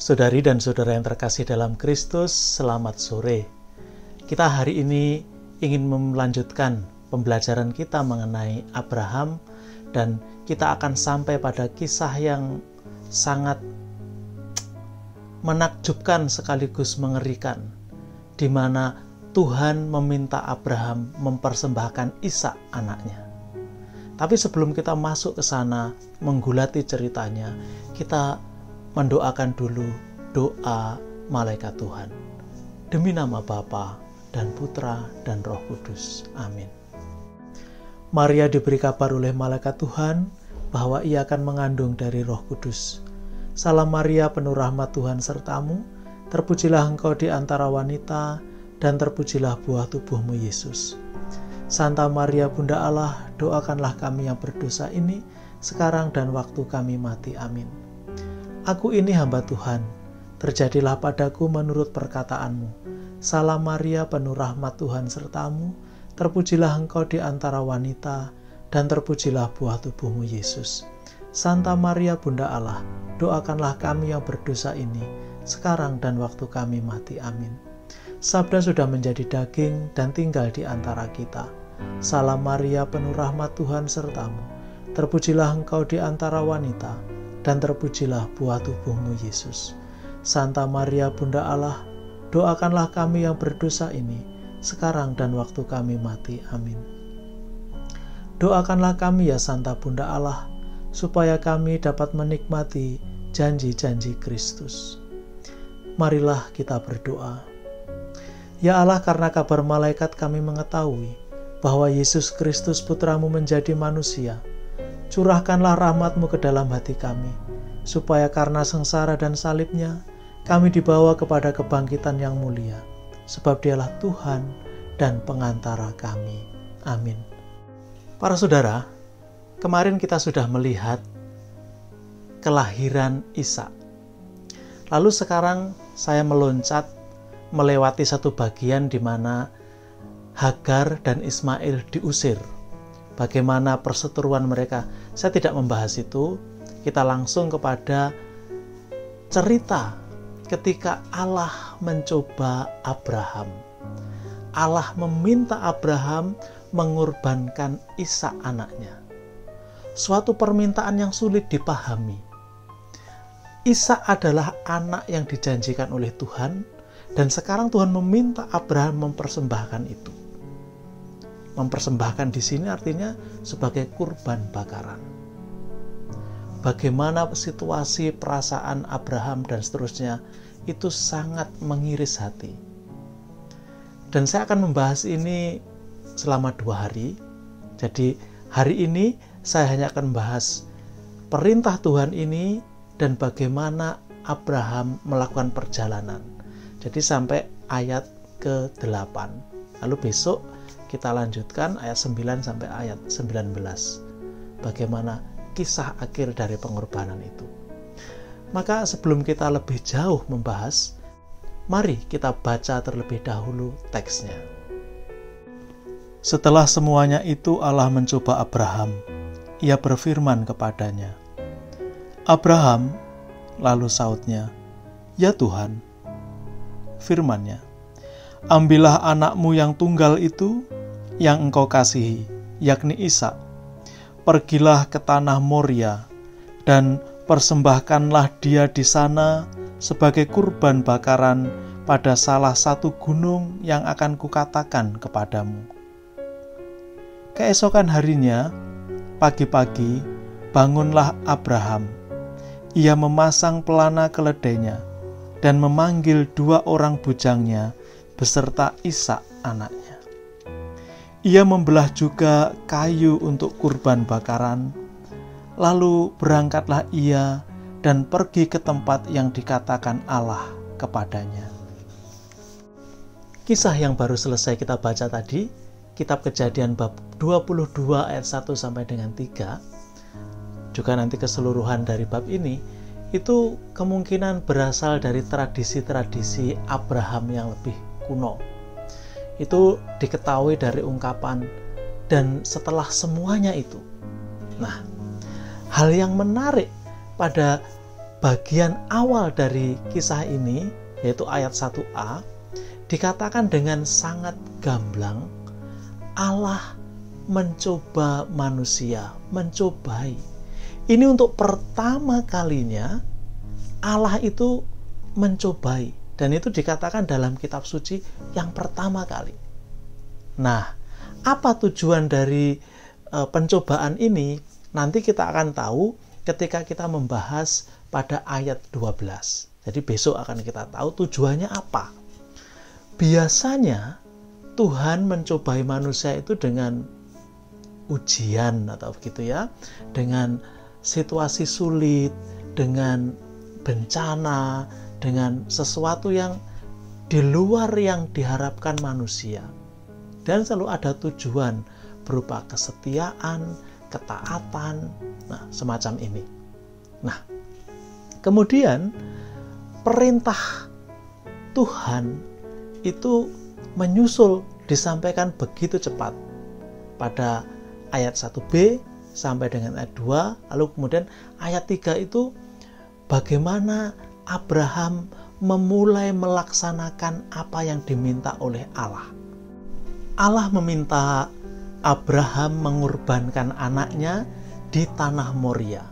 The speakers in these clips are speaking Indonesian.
Saudari dan saudara yang terkasih dalam Kristus, selamat sore. Kita hari ini ingin melanjutkan pembelajaran kita mengenai Abraham, dan kita akan sampai pada kisah yang sangat menakjubkan sekaligus mengerikan, di mana Tuhan meminta Abraham mempersembahkan Ishak anaknya. Tapi sebelum kita masuk ke sana, menggulati ceritanya, kita mendoakan dulu doa malaikat Tuhan. Demi nama Bapa dan Putra dan Roh Kudus. Amin. Maria diberi kabar oleh malaikat Tuhan bahwa ia akan mengandung dari Roh Kudus. Salam Maria, penuh rahmat Tuhan sertamu, terpujilah engkau di antara wanita, dan terpujilah buah tubuhmu Yesus. Santa Maria Bunda Allah, doakanlah kami yang berdosa ini, sekarang dan waktu kami mati. Amin. Aku ini hamba Tuhan, terjadilah padaku menurut perkataanmu. Salam Maria, penuh rahmat Tuhan sertamu, terpujilah engkau di antara wanita, dan terpujilah buah tubuhmu Yesus. Santa Maria Bunda Allah, doakanlah kami yang berdosa ini, sekarang dan waktu kami mati. Amin. Sabda sudah menjadi daging dan tinggal di antara kita. Salam Maria, penuh rahmat Tuhan sertamu, terpujilah engkau di antara wanita, dan terpujilah buah tubuhmu Yesus. Santa Maria Bunda Allah, doakanlah kami yang berdosa ini, sekarang dan waktu kami mati. Amin. Doakanlah kami ya Santa Bunda Allah, supaya kami dapat menikmati janji-janji Kristus. Marilah kita berdoa. Ya Allah, karena kabar malaikat kami mengetahui bahwa Yesus Kristus Putramu menjadi manusia, curahkanlah rahmat-Mu ke dalam hati kami, supaya karena sengsara dan salibnya, kami dibawa kepada kebangkitan yang mulia, sebab Dialah Tuhan dan pengantara kami. Amin. Para saudara, kemarin kita sudah melihat kelahiran Ishak. Lalu sekarang saya meloncat melewati satu bagian di mana Hagar dan Ismail diusir. Bagaimana perseteruan mereka. Saya tidak membahas itu. Kita langsung kepada cerita ketika Allah mencoba Abraham. Allah meminta Abraham mengorbankan Ishak anaknya. Suatu permintaan yang sulit dipahami. Ishak adalah anak yang dijanjikan oleh Tuhan, dan sekarang Tuhan meminta Abraham mempersembahkan itu. Mempersembahkan di sini artinya sebagai kurban bakaran. Bagaimana situasi perasaan Abraham dan seterusnya, itu sangat mengiris hati. Dan saya akan membahas ini selama 2 hari. Jadi hari ini saya hanya akan membahas perintah Tuhan ini dan bagaimana Abraham melakukan perjalanan. Jadi sampai ayat ke-8. Lalu besok kita lanjutkan ayat 9 sampai ayat 19. Bagaimana kisah akhir dari pengorbanan itu. Maka sebelum kita lebih jauh membahas, mari kita baca terlebih dahulu teksnya. Setelah semuanya itu Allah mencoba Abraham. Ia berfirman kepadanya, Abraham, lalu sautnya, ya Tuhan. Firman-Nya, ambillah anakmu yang tunggal itu, yang engkau kasihi, yakni Ishak. Pergilah ke tanah Moria, dan persembahkanlah dia di sana sebagai kurban bakaran pada salah satu gunung yang akan kukatakan kepadamu. Keesokan harinya, pagi-pagi, bangunlah Abraham. Ia memasang pelana keledainya, dan memanggil 2 orang bujangnya beserta Ishak anaknya. Ia membelah juga kayu untuk kurban bakaran, lalu berangkatlah ia dan pergi ke tempat yang dikatakan Allah kepadanya. Kisah yang baru selesai kita baca tadi, Kitab Kejadian bab 22 ayat 1 sampai dengan 3, juga nanti keseluruhan dari bab ini, itu kemungkinan berasal dari tradisi-tradisi Abraham yang lebih kuno. Itu diketahui dari ungkapan, dan setelah semuanya itu. Nah, hal yang menarik pada bagian awal dari kisah ini, yaitu ayat 1a, dikatakan dengan sangat gamblang, Allah mencoba manusia, mencobai. Ini untuk pertama kalinya Allah itu mencobai, dan itu dikatakan dalam kitab suci yang pertama kali. Nah, apa tujuan dari pencobaan ini? Nanti kita akan tahu ketika kita membahas pada ayat 12. Jadi besok akan kita tahu tujuannya apa. Biasanya Tuhan mencobai manusia itu dengan ujian atau begitu ya, dengan situasi sulit, dengan bencana, dengan sesuatu yang di luar yang diharapkan manusia. Dan selalu ada tujuan berupa kesetiaan, ketaatan, nah semacam ini. Nah, kemudian perintah Tuhan itu menyusul, disampaikan begitu cepat pada ayat 1b sampai dengan ayat 2, lalu kemudian ayat 3 itu bagaimana Abraham memulai melaksanakan apa yang diminta oleh Allah. Allah meminta Abraham mengorbankan anaknya di tanah Moria.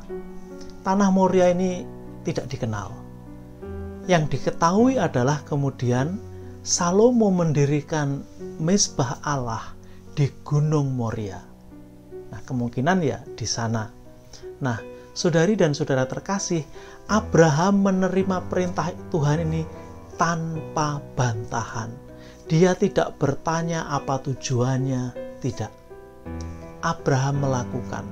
Tanah Moria ini tidak dikenal. Yang diketahui adalah kemudian Salomo mendirikan mezbah Allah di Gunung Moria. Nah, kemungkinan ya di sana. Nah, saudari dan saudara terkasih, Abraham menerima perintah Tuhan ini tanpa bantahan. Dia tidak bertanya apa tujuannya, tidak. Abraham melakukan.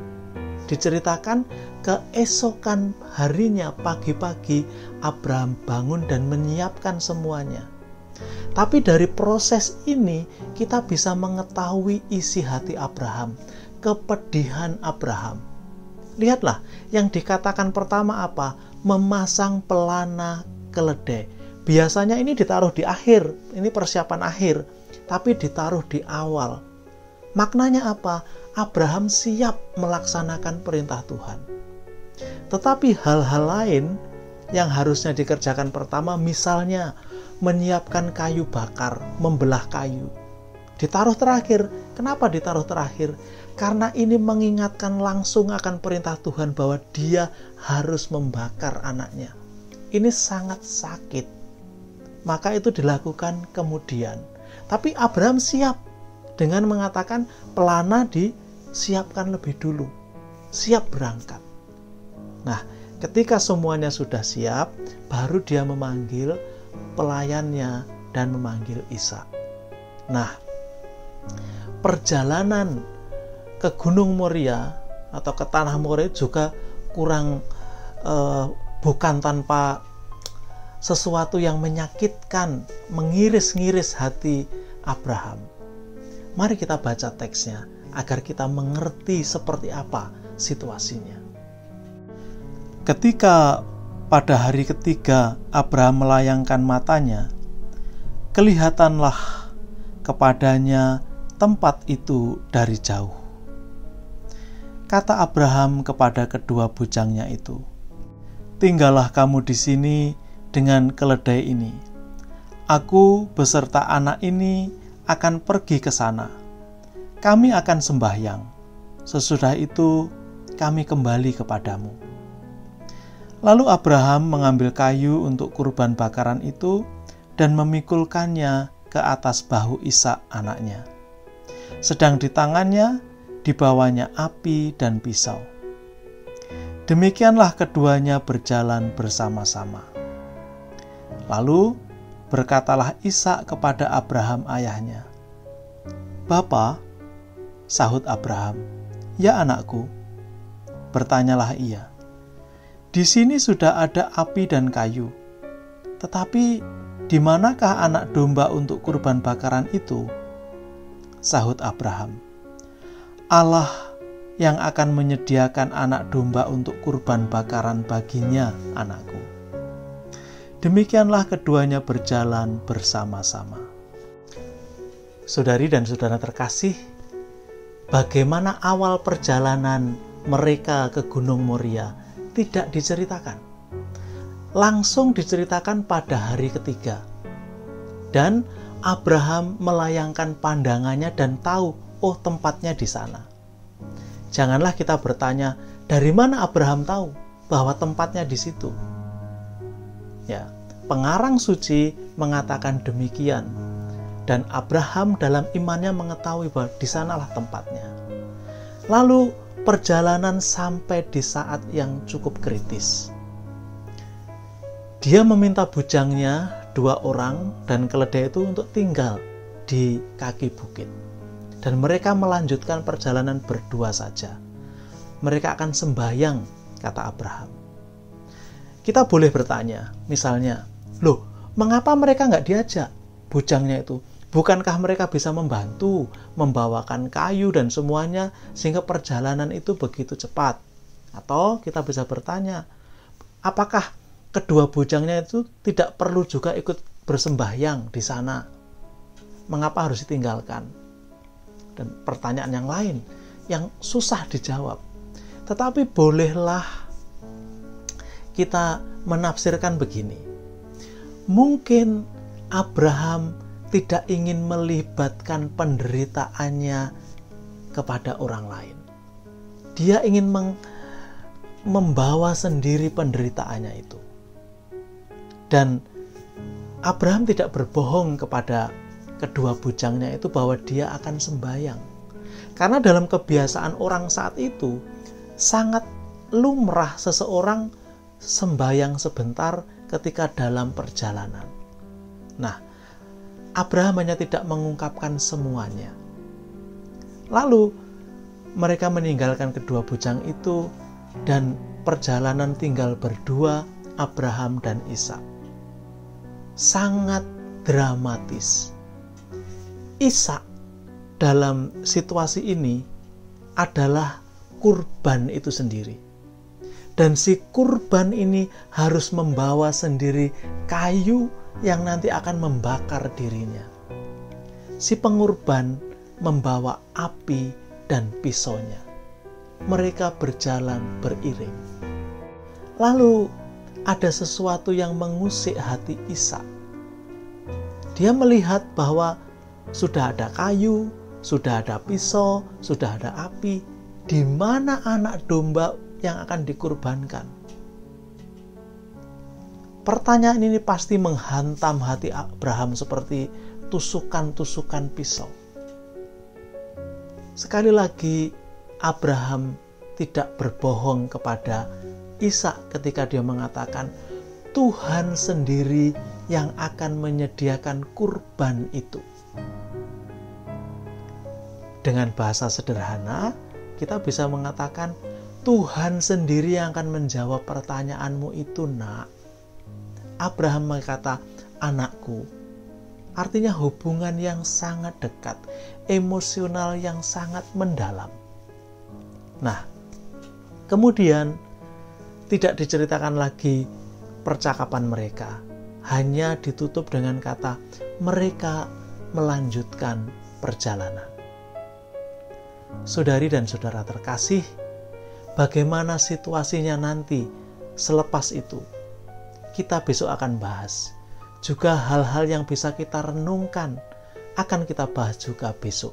Diceritakan keesokan harinya pagi-pagi Abraham bangun dan menyiapkan semuanya. Tapi dari proses ini kita bisa mengetahui isi hati Abraham, kepedihan Abraham. Lihatlah, yang dikatakan pertama apa? Memasang pelana keledai. Biasanya ini ditaruh di akhir, ini persiapan akhir, tapi ditaruh di awal. Maknanya apa? Abraham siap melaksanakan perintah Tuhan. Tetapi hal-hal lain yang harusnya dikerjakan pertama, misalnya menyiapkan kayu bakar, membelah kayu, ditaruh terakhir. Kenapa ditaruh terakhir? Karena ini mengingatkan langsung akan perintah Tuhan bahwa dia harus membakar anaknya. Ini sangat sakit. Maka itu dilakukan kemudian. Tapi Abraham siap dengan mengatakan pelana disiapkan lebih dulu. Siap berangkat. Nah, ketika semuanya sudah siap, baru dia memanggil pelayannya dan memanggil Ishak. Nah, perjalanan ke Gunung Moria atau ke tanah Moria juga bukan tanpa sesuatu yang menyakitkan, mengiris-ngiris hati Abraham. Mari kita baca teksnya agar kita mengerti seperti apa situasinya. Ketika pada hari ketiga Abraham melayangkan matanya, kelihatanlah kepadanya tempat itu dari jauh. Kata Abraham kepada kedua bujangnya itu, "Tinggallah kamu di sini dengan keledai ini. Aku beserta anak ini akan pergi ke sana. Kami akan sembahyang. Sesudah itu kami kembali kepadamu." Lalu Abraham mengambil kayu untuk kurban bakaran itu dan memikulkannya ke atas bahu Ishak anaknya. Sedang di tangannya dibawanya api dan pisau. Demikianlah keduanya berjalan bersama-sama. Lalu berkatalah Ishak kepada Abraham ayahnya, "Bapa," sahut Abraham. "Ya anakku." Bertanyalah ia, "Di sini sudah ada api dan kayu, tetapi di manakah anak domba untuk kurban bakaran itu?" Sahut Abraham, "Allah yang akan menyediakan anak domba untuk kurban bakaran baginya, anakku." Demikianlah keduanya berjalan bersama-sama. Saudari dan saudara terkasih, bagaimana awal perjalanan mereka ke Gunung Moria tidak diceritakan. langsung diceritakan pada hari ketiga. Dan Abraham melayangkan pandangannya dan tahu, oh tempatnya di sana. Janganlah kita bertanya, dari mana Abraham tahu bahwa tempatnya di situ? Ya, pengarang suci mengatakan demikian. Dan Abraham dalam imannya mengetahui bahwa di sanalah tempatnya. Lalu perjalanan sampai di saat yang cukup kritis. Dia meminta bujangnya 2 orang dan keledai itu untuk tinggal di kaki bukit. Dan mereka melanjutkan perjalanan berdua saja. Mereka akan sembahyang, kata Abraham. Kita boleh bertanya, misalnya, loh, mengapa mereka nggak diajak bujangnya itu? Bukankah mereka bisa membantu, membawakan kayu dan semuanya, sehingga perjalanan itu begitu cepat? Atau kita bisa bertanya, apakah kedua bujangnya itu tidak perlu juga ikut bersembahyang di sana? Mengapa harus ditinggalkan? Dan pertanyaan yang lain, yang susah dijawab. Tetapi bolehlah kita menafsirkan begini. Mungkin Abraham tidak ingin melibatkan penderitaannya kepada orang lain. Dia ingin membawa sendiri penderitaannya itu. Dan Abraham tidak berbohong kepada kedua bujangnya itu bahwa dia akan sembahyang. Karena dalam kebiasaan orang saat itu, sangat lumrah seseorang sembahyang sebentar ketika dalam perjalanan. Nah, Abraham hanya tidak mengungkapkan semuanya. Lalu mereka meninggalkan kedua bujang itu dan perjalanan tinggal berdua Abraham dan Ishak. Sangat dramatis. Ishak dalam situasi ini adalah kurban itu sendiri. Dan si kurban ini harus membawa sendiri kayu yang nanti akan membakar dirinya. Si pengorban membawa api dan pisaunya. Mereka berjalan beriring. Lalu ada sesuatu yang mengusik hati Ishak. Dia melihat bahwa sudah ada kayu, sudah ada pisau, sudah ada api. Di mana anak domba yang akan dikurbankan? Pertanyaan ini pasti menghantam hati Abraham seperti tusukan-tusukan pisau. Sekali lagi, Abraham tidak berbohong kepada Ishak ketika dia mengatakan, Tuhan sendiri yang akan menyediakan kurban itu. Dengan bahasa sederhana, kita bisa mengatakan, Tuhan sendiri yang akan menjawab pertanyaanmu itu, nak. Abraham berkata, anakku. Artinya hubungan yang sangat dekat, emosional yang sangat mendalam. Nah, kemudian tidak diceritakan lagi percakapan mereka. Hanya ditutup dengan kata, mereka melanjutkan perjalanan. Saudari dan saudara terkasih, bagaimana situasinya nanti selepas itu? Kita besok akan bahas. Juga hal-hal yang bisa kita renungkan akan kita bahas juga besok.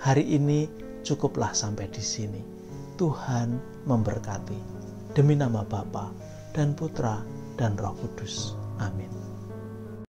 Hari ini cukuplah sampai di sini. Tuhan memberkati. Demi nama Bapa dan Putra dan Roh Kudus. Amin.